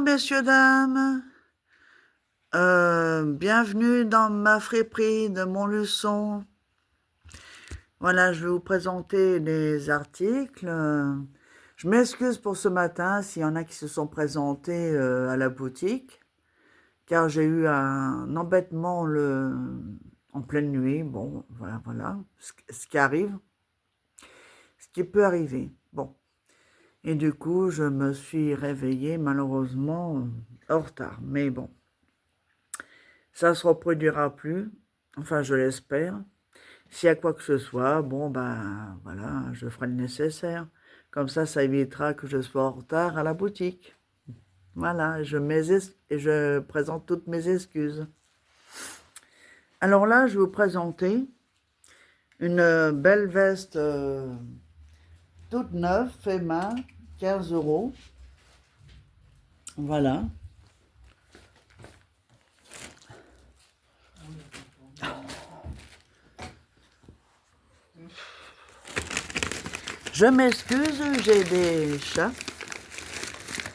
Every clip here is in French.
Messieurs, dames, bienvenue dans ma friperie de Montluçon. Voilà, je vais vous présenter les articles. Je m'excuse pour ce matin s'il y en a qui se sont présentés à la boutique, car j'ai eu un embêtement en pleine nuit. Bon, voilà, ce qui arrive, ce qui peut arriver. Bon, et du coup, je me suis réveillée malheureusement en retard, mais bon. Ça ne se reproduira plus, enfin je l'espère. S'il y a quoi que ce soit, bon ben voilà, je ferai le nécessaire. Comme ça évitera que je sois en retard à la boutique. Voilà, et je présente toutes mes excuses. Alors là, je vais vous présenter une belle veste toute neuve, fait main, 15 euros. Voilà. Je m'excuse, j'ai des chats.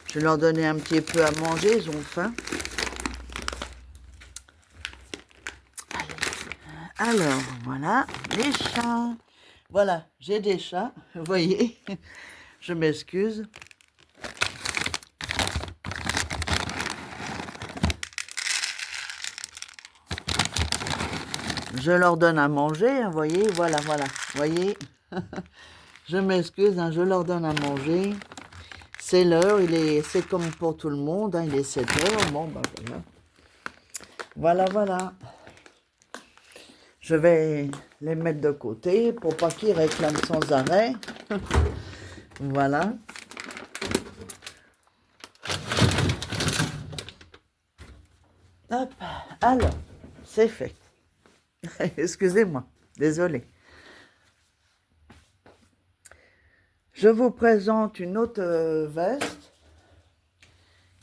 Je vais leur donner un petit peu à manger, ils ont faim. Alors, voilà, les chats. Voilà, j'ai des chats, vous voyez. Je m'excuse. Je leur donne à manger, vous voyez, voilà, vous voyez. Je m'excuse, je leur donne à manger. C'est l'heure, c'est comme pour tout le monde, il est 7 heures. Bon, ben voilà. Je vais les mettre de côté pour pas qu'ils réclament sans arrêt. Voilà. Hop, alors, c'est fait. Excusez-moi, désolé. Je vous présente une autre veste,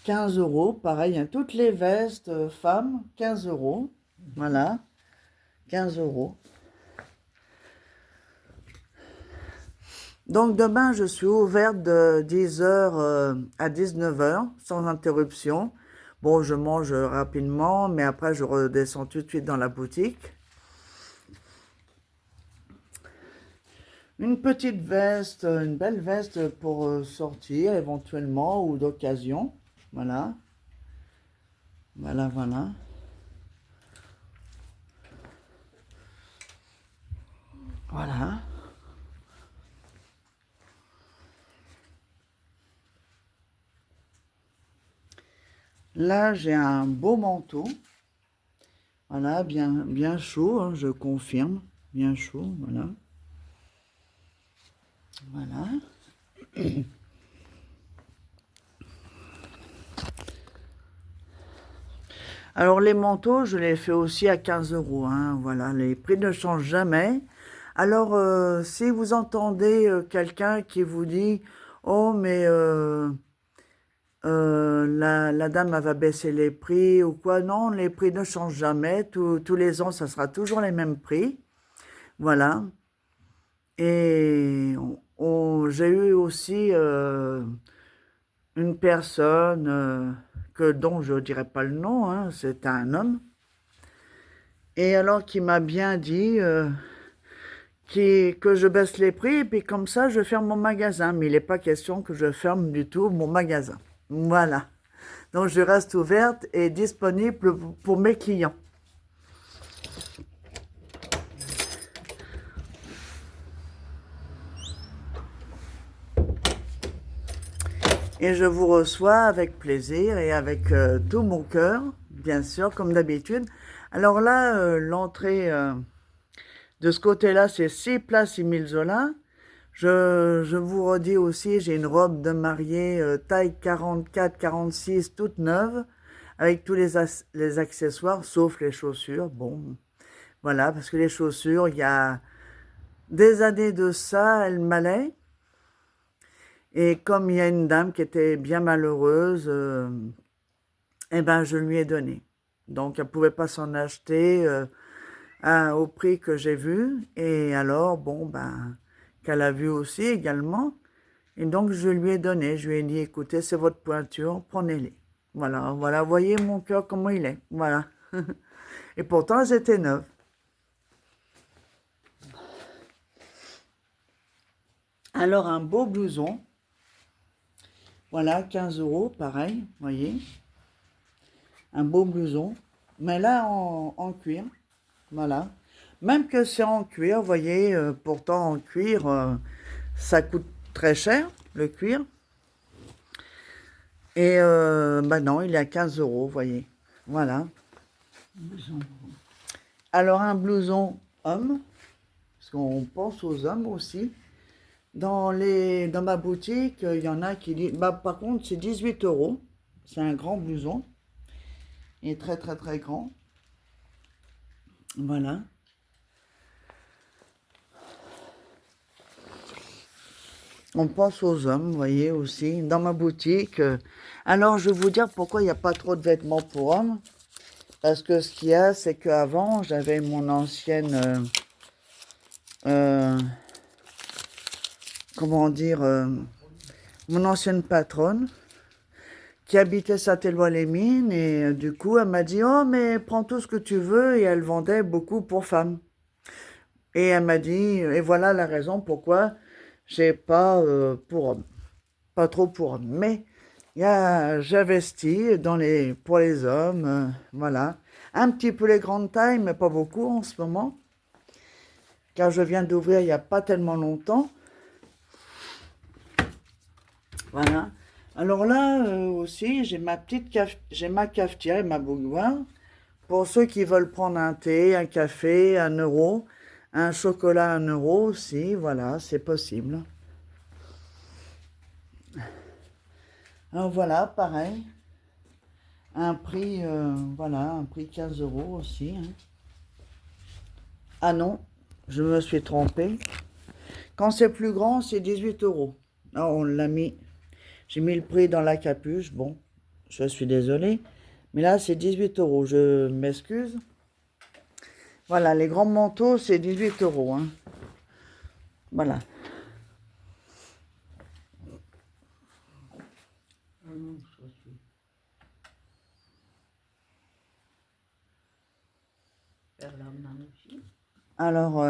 15 euros, pareil, toutes les vestes femmes, 15 euros, voilà, 15 euros. Donc demain, je suis ouverte de 10h à 19h, sans interruption. Bon, je mange rapidement, mais après, je redescends tout de suite dans la boutique. Une petite veste, une belle veste pour sortir éventuellement ou d'occasion. Voilà. Voilà. Voilà. Là, j'ai un beau manteau. Voilà, bien chaud, je confirme. Bien chaud, voilà. Voilà. Alors, les manteaux, je les fais aussi à 15 euros. Voilà, les prix ne changent jamais. Alors, si vous entendez quelqu'un qui vous dit « Oh, mais la dame elle va baisser les prix ou quoi », non, les prix ne changent jamais. Tous les ans, ça sera toujours les mêmes prix. Voilà. Et j'ai eu aussi une personne dont je ne dirai pas le nom, c'est un homme, et alors qui m'a bien dit que je baisse les prix, et puis comme ça je ferme mon magasin. Mais il n'est pas question que je ferme du tout mon magasin. Voilà. Donc je reste ouverte et disponible pour mes clients. Et je vous reçois avec plaisir et avec tout mon cœur, bien sûr, comme d'habitude. Alors là, l'entrée de ce côté-là, c'est 6 places Émile Zola. Je vous redis aussi, j'ai une robe de mariée taille 44-46, toute neuve, avec tous les accessoires, sauf les chaussures. Bon, voilà, parce que les chaussures, il y a des années de ça, elles m'allaient. Et comme il y a une dame qui était bien malheureuse, eh ben, je lui ai donné. Donc, elle ne pouvait pas s'en acheter au prix que j'ai vu. Et alors, bon, ben, qu'elle a vu aussi également. Et donc, je lui ai donné. Je lui ai dit, écoutez, c'est votre pointure, prenez-les. Voilà, voilà, voyez mon cœur comment il est. Voilà. Et pourtant, elles étaient neuves. Alors, un beau blouson. Voilà, 15 euros, pareil, voyez. Un beau blouson. Mais là, en cuir. Voilà. Même que c'est en cuir, vous voyez, pourtant en cuir, ça coûte très cher, le cuir. Et bah non, il est à 15 euros, vous voyez. Voilà. Alors un blouson homme, parce qu'on pense aux hommes aussi. Dans ma boutique, il y en a qui disent, bah par contre c'est 18 euros. C'est un grand blouson. Il est très très très grand. Voilà. On pense aux hommes, vous voyez, aussi, dans ma boutique. Alors, je vais vous dire pourquoi il n'y a pas trop de vêtements pour hommes. Parce que ce qu'il y a, c'est qu'avant, j'avais mon ancienne... comment dire... mon ancienne patronne qui habitait Saint-Éloi-les-Mines. Et du coup, elle m'a dit, oh, mais prends tout ce que tu veux. Et elle vendait beaucoup pour femmes. Et elle m'a dit, et voilà la raison pourquoi j'ai pas pour hommes. Pas trop pour hommes. Mais j'investis pour les hommes. Voilà. Un petit peu les grandes tailles, mais pas beaucoup en ce moment. Car je viens d'ouvrir il n'y a pas tellement longtemps. Voilà. Alors là aussi, j'ai ma cafetière et ma bouilloire. Pour ceux qui veulent prendre un thé, un café, 1 euro. Un chocolat, 1 euro aussi. Voilà, c'est possible. Alors voilà, pareil. Voilà, un prix 15 euros aussi. Hein. Ah non, je me suis trompée. Quand c'est plus grand, c'est 18 euros. Ah, on l'a mis. J'ai mis le prix dans la capuche. Bon, je suis désolée. Mais là, c'est 18 euros. Je m'excuse. Voilà, les grands manteaux, c'est 18 euros. Hein. Voilà. Alors,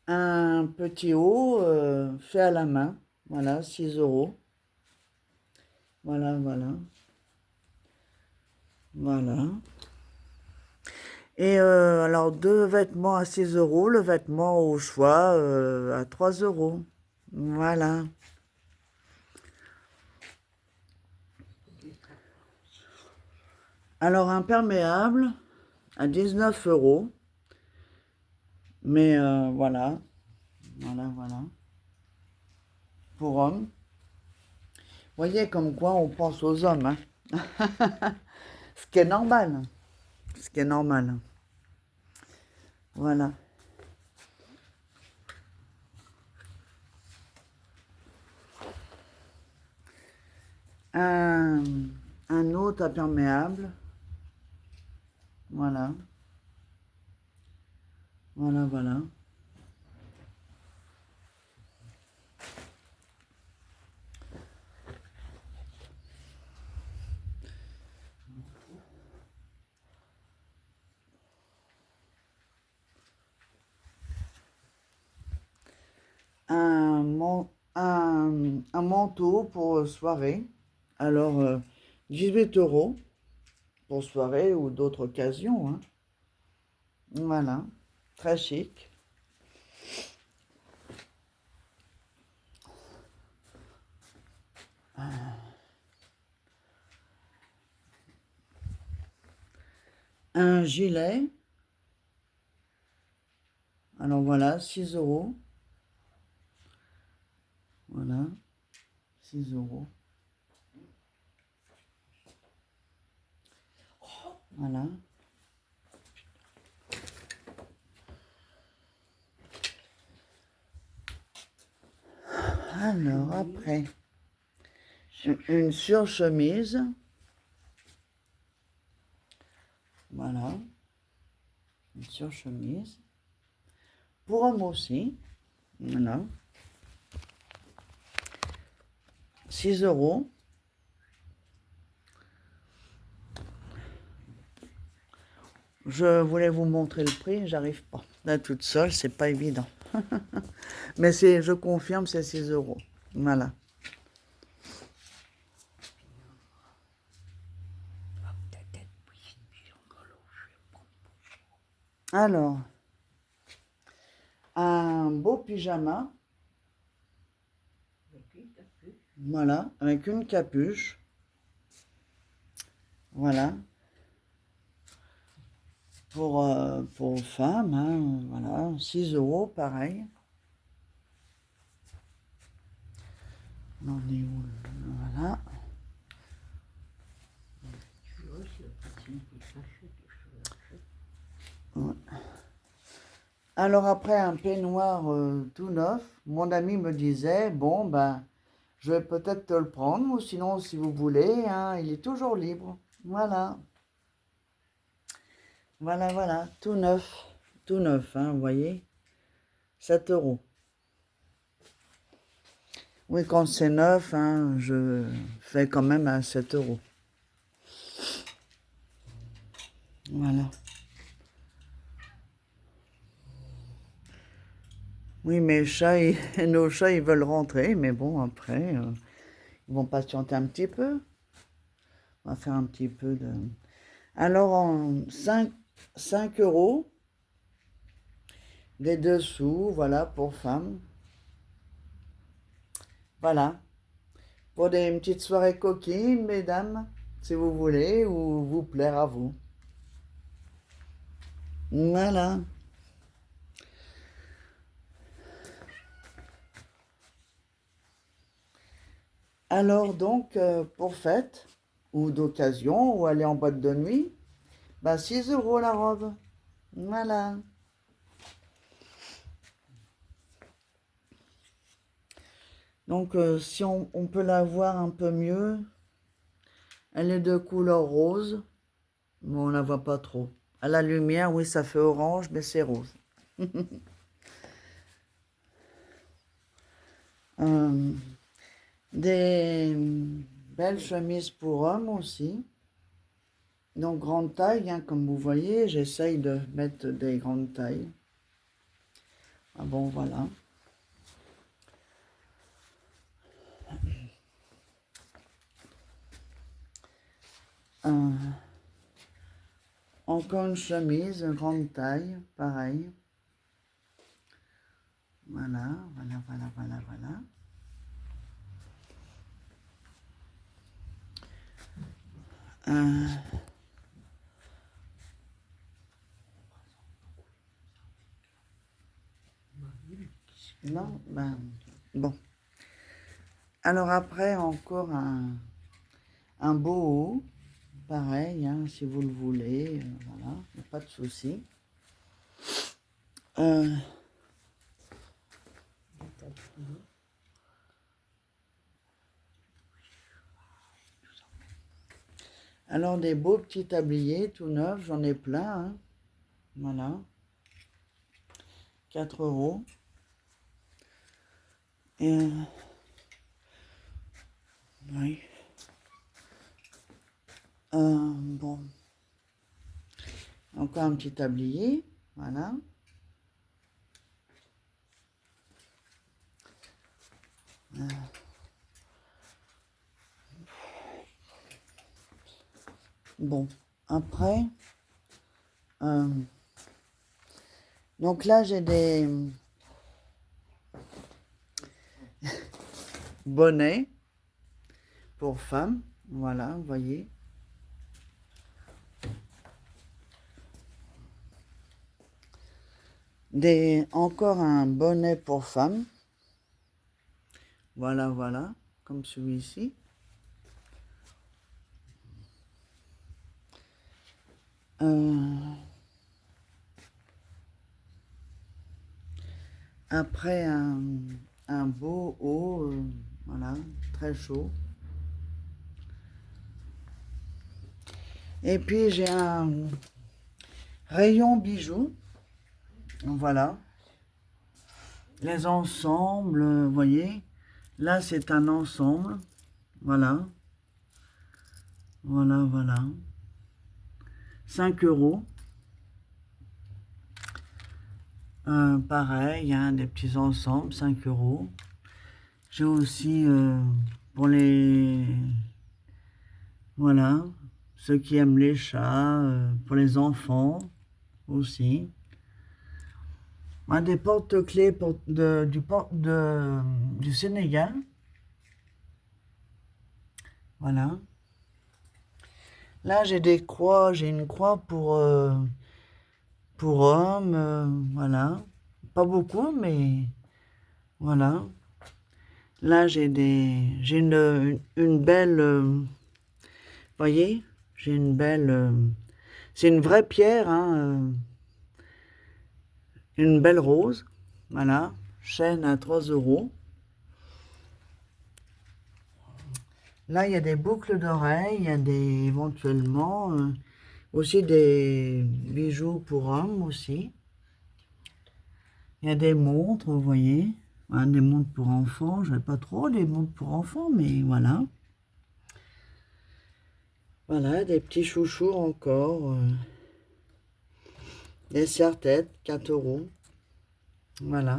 un petit haut fait à la main. Voilà, 6 euros. Voilà, voilà. Voilà. Et alors, 2 vêtements à 6 euros, le vêtement au choix à 3 euros. Voilà. Alors, imperméable à 19 euros. Mais voilà. Voilà, voilà. Pour hommes. Vous voyez comme quoi on pense aux hommes. Hein. Ce qui est normal. Ce qui est normal. Voilà. Un, un autre imperméable. Voilà. Voilà, voilà. Un manteau pour soirée. Alors, 18 euros pour soirée ou d'autres occasions. Hein. Voilà. Très chic. Un gilet. Alors voilà, 6 euros. Voilà, 6 euros. Voilà. Alors après, une surchemise. Voilà, une surchemise. Pour homme aussi. Voilà. 6 euros. je voulais vous montrer le prix, j'arrive pas. Là, toute seule, c'est pas évident. Mais c'est, je confirme, c'est 6 euros. Voilà. Alors, un beau pyjama. Voilà, avec une capuche. Voilà. Pour femmes, hein, voilà. 6 euros, pareil. On en est où? Voilà. Ouais. Alors après un peignoir tout neuf, mon ami me disait, bon ben, je vais peut-être te le prendre, ou sinon si vous voulez, hein, il est toujours libre. Voilà, voilà, tout neuf, hein, vous voyez, 7 euros. Oui, quand c'est neuf, hein, je fais quand même à 7 euros. Voilà. Oui, mes chats, nos chats, ils veulent rentrer, mais bon, après, ils vont patienter un petit peu. On va faire un petit peu de... Alors, en 5 euros, des dessous, voilà, pour femmes. Voilà. Pour des petites soirées coquines, mesdames, si vous voulez, ou vous plaire à vous. Voilà. Alors, donc, pour fête, ou d'occasion, ou aller en boîte de nuit, bah 6 euros la robe. Voilà. Donc, si on peut la voir un peu mieux, elle est de couleur rose, mais on la voit pas trop. À la lumière, oui, ça fait orange, mais c'est rose. Euh, des belles chemises pour hommes aussi. Donc, grande taille, hein, comme vous voyez, j'essaye de mettre des grandes tailles. Ah bon, voilà. Euh, encore une chemise, grande taille, pareil. Voilà. Euh, non, ben, bon. Alors après, encore un beau haut, pareil, hein, si vous le voulez, voilà, y a pas de souci. Alors des beaux petits tabliers tout neufs, j'en ai plein, hein. Voilà, 4 euros. Et oui. Bon, encore un petit tablier, voilà. Bon, après, donc là j'ai des bonnets pour femmes, voilà, vous voyez. Encore un bonnet pour femmes, voilà, comme celui-ci. Après un beau haut, voilà, très chaud. Et puis j'ai un rayon bijoux, voilà. Les ensembles, vous voyez, là c'est un ensemble, voilà. 5 euros. Pareil, hein, des petits ensembles, 5 euros. J'ai aussi pour les... Voilà, ceux qui aiment les chats, pour les enfants aussi. Des porte-clés du Sénégal. Voilà. Là, j'ai des croix. J'ai une croix pour hommes. Voilà. Pas beaucoup, mais voilà. Là, j'ai une belle, voyez, j'ai une belle, c'est une vraie pierre, hein, une belle rose. Voilà. Chaîne à 3 euros. Là, il y a des boucles d'oreilles, il y a éventuellement aussi des bijoux pour hommes aussi. Il y a des montres, vous voyez. Voilà, des montres pour enfants. Je n'ai pas trop des montres pour enfants, mais voilà. Voilà, des petits chouchous encore. Des serre-têtes, 4 euros. Voilà.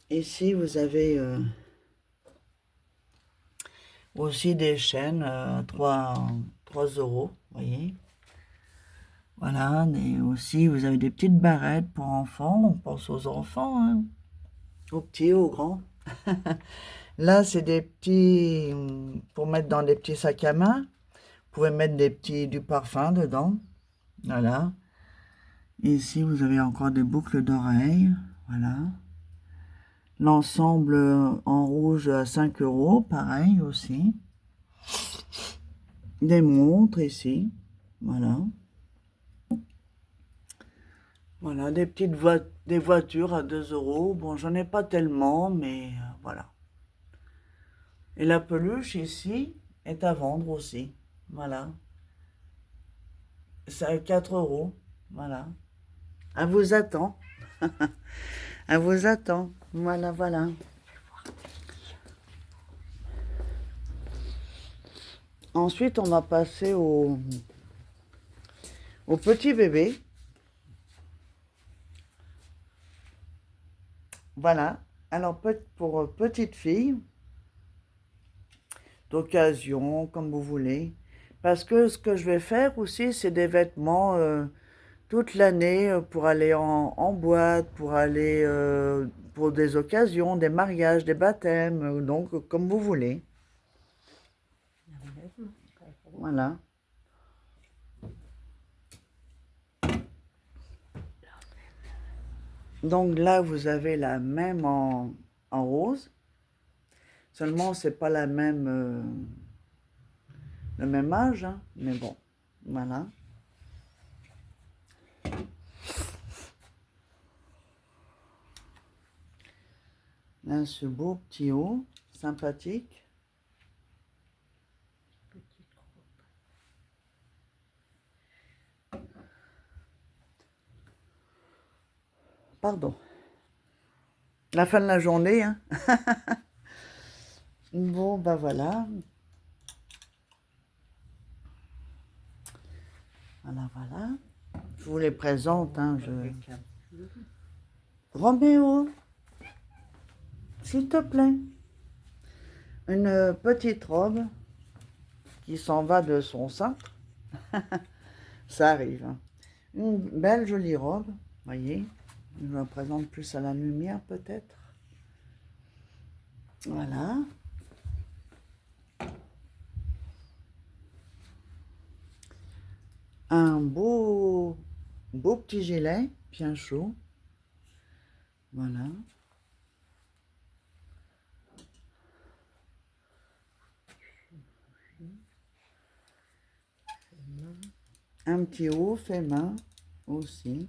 Ici, vous avez aussi des chaînes, 3 euros, vous voyez. Voilà, aussi, vous avez des petites barrettes pour enfants. On pense aux enfants, hein, aux petits, aux grands. Là, c'est des petits, pour mettre dans des petits sacs à main. Vous pouvez mettre du parfum dedans. Voilà. Ici, vous avez encore des boucles d'oreilles. Voilà. L'ensemble en rouge à 5 euros, pareil aussi. Des montres ici. Voilà. Voilà, des voitures à 2 euros. Bon, j'en ai pas tellement, mais voilà. Et la peluche ici est à vendre aussi. Voilà. C'est à 4 euros. Voilà. Elle vous attend. Elle vous attend. Voilà, voilà. Ensuite, on va passer au petit bébé. Voilà. Alors, pour petite fille, d'occasion, comme vous voulez. Parce que ce que je vais faire aussi, c'est des vêtements toute l'année pour aller en boîte, pour aller pour des occasions, des mariages, des baptêmes, donc comme vous voulez. Voilà. Donc là, vous avez la même en rose. Seulement, c'est pas la même, le même âge, hein, mais bon, voilà. Là, ce beau petit haut, sympathique. Pardon. La fin de la journée, hein. Bon, ben voilà. Voilà, voilà. Je vous les présente, hein, Roméo, s'il te plaît. Une petite robe qui s'en va de son cintre. Ça arrive, hein. Une belle jolie robe, voyez. Je la présente plus à la lumière, peut-être. Voilà. Un beau petit gilet, bien chaud. Voilà. Un petit haut fait main aussi.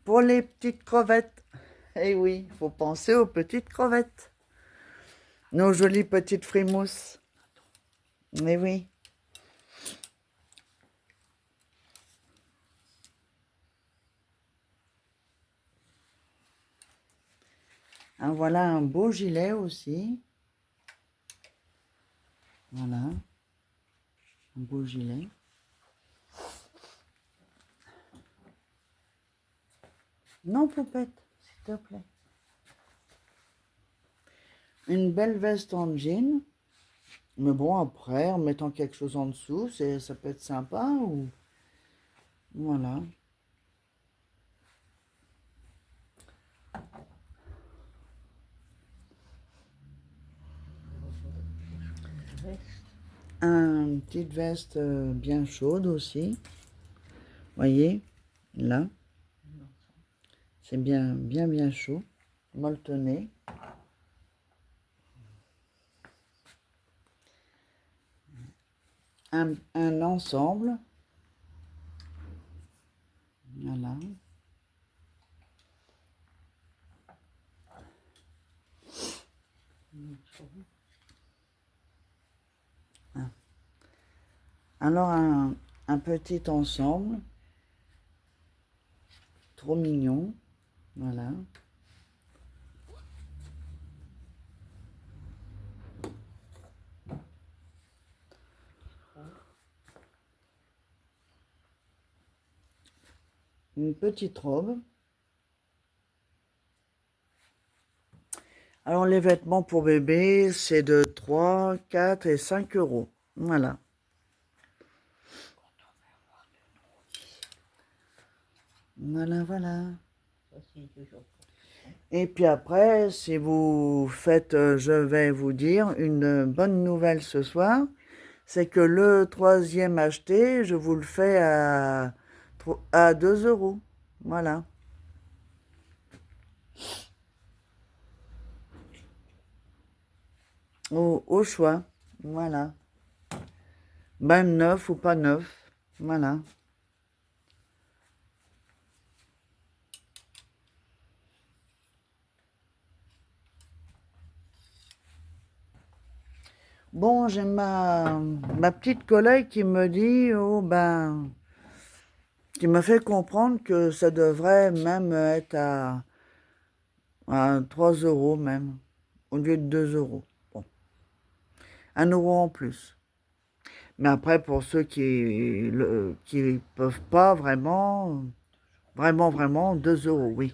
Pour les petites crevettes. Eh oui, il faut penser aux petites crevettes. Nos jolies petites frimousses. Eh oui. Voilà un beau gilet aussi. Voilà. Un beau gilet. Non, poupette, s'il te plaît. Une belle veste en jean. Mais bon, après, en mettant quelque chose en dessous, ça peut être sympa. Ou voilà. Une petite veste bien chaude aussi. Voyez, là. C'est bien, bien, bien chaud. Molletonné. Un ensemble. Voilà. Alors, un petit ensemble. Trop mignon. Voilà. Une petite robe. Alors, les vêtements pour bébé, c'est de 3, 4 et 5 euros. Voilà. Voilà, voilà. Et puis après, si vous faites, je vais vous dire, une bonne nouvelle ce soir, c'est que le troisième acheté, je vous le fais à 2 euros. Voilà. Au choix. Voilà. Ben neuf ou pas neuf. Voilà. Bon, j'ai ma petite collègue qui me dit, oh ben, qui me fait comprendre que ça devrait même être à 3 euros même, au lieu de 2 euros. Bon, 1 euro en plus. Mais après, pour ceux qui peuvent pas vraiment, vraiment, 2 euros, oui.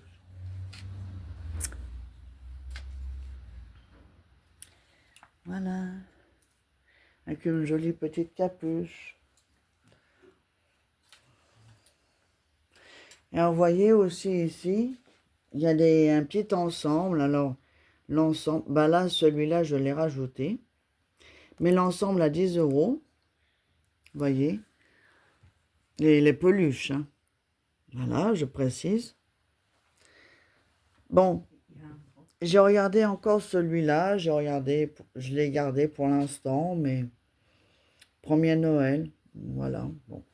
Voilà. Avec une jolie petite capuche. Et vous voyez aussi ici, il y a un petit ensemble. Alors, l'ensemble, bah là, celui-là, je l'ai rajouté. Mais l'ensemble à 10 euros, vous voyez, les peluches. Hein. Voilà, je précise. Bon, j'ai regardé encore celui-là, je l'ai gardé pour l'instant, mais premier Noël, voilà. Bon.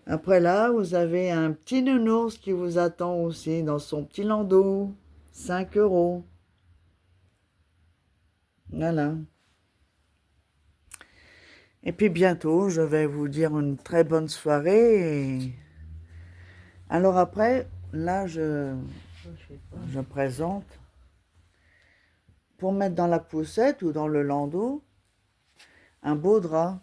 Après là, vous avez un petit nounours qui vous attend aussi dans son petit landau, 5 euros. Voilà. Et puis bientôt, je vais vous dire une très bonne soirée. Alors après, là, je présente, pour mettre dans la poussette ou dans le landau, un beau drap.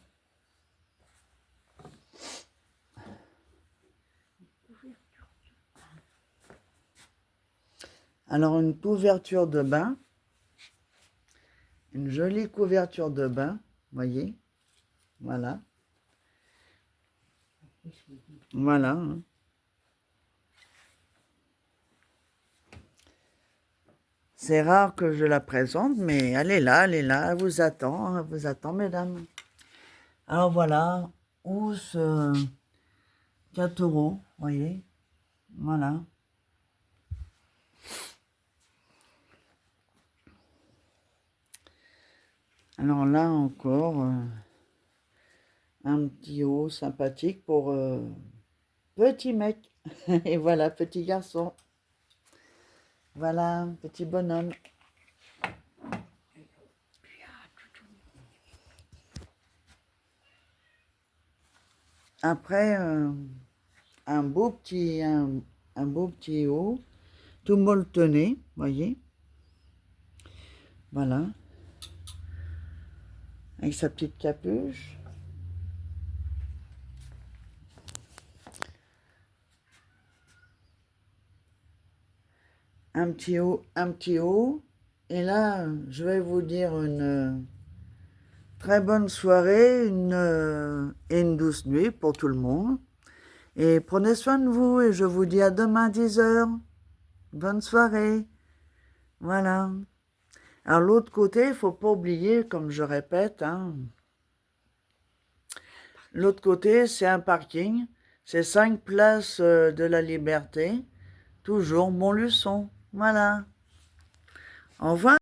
Alors une couverture de bain, une jolie couverture de bain, voyez, voilà. Voilà. Hein. C'est rare que je la présente, mais elle est là, elle vous attend, mesdames. Alors voilà, housse 4 euros, voyez, voilà. Alors là encore, un petit haut sympathique pour petit mec. Et voilà, petit garçon. Voilà, petit bonhomme. Après, un beau petit haut, tout molletonné, voyez. Voilà. Avec sa petite capuche. un petit haut. Et là, je vais vous dire une très bonne soirée et une douce nuit pour tout le monde. Et prenez soin de vous et je vous dis à demain 10 heures. Bonne soirée. Voilà. Alors l'autre côté, il ne faut pas oublier, comme je répète, hein, l'autre côté, c'est un parking. C'est 5 places de la Liberté. Toujours Montluçon. Voilà. Au revoir.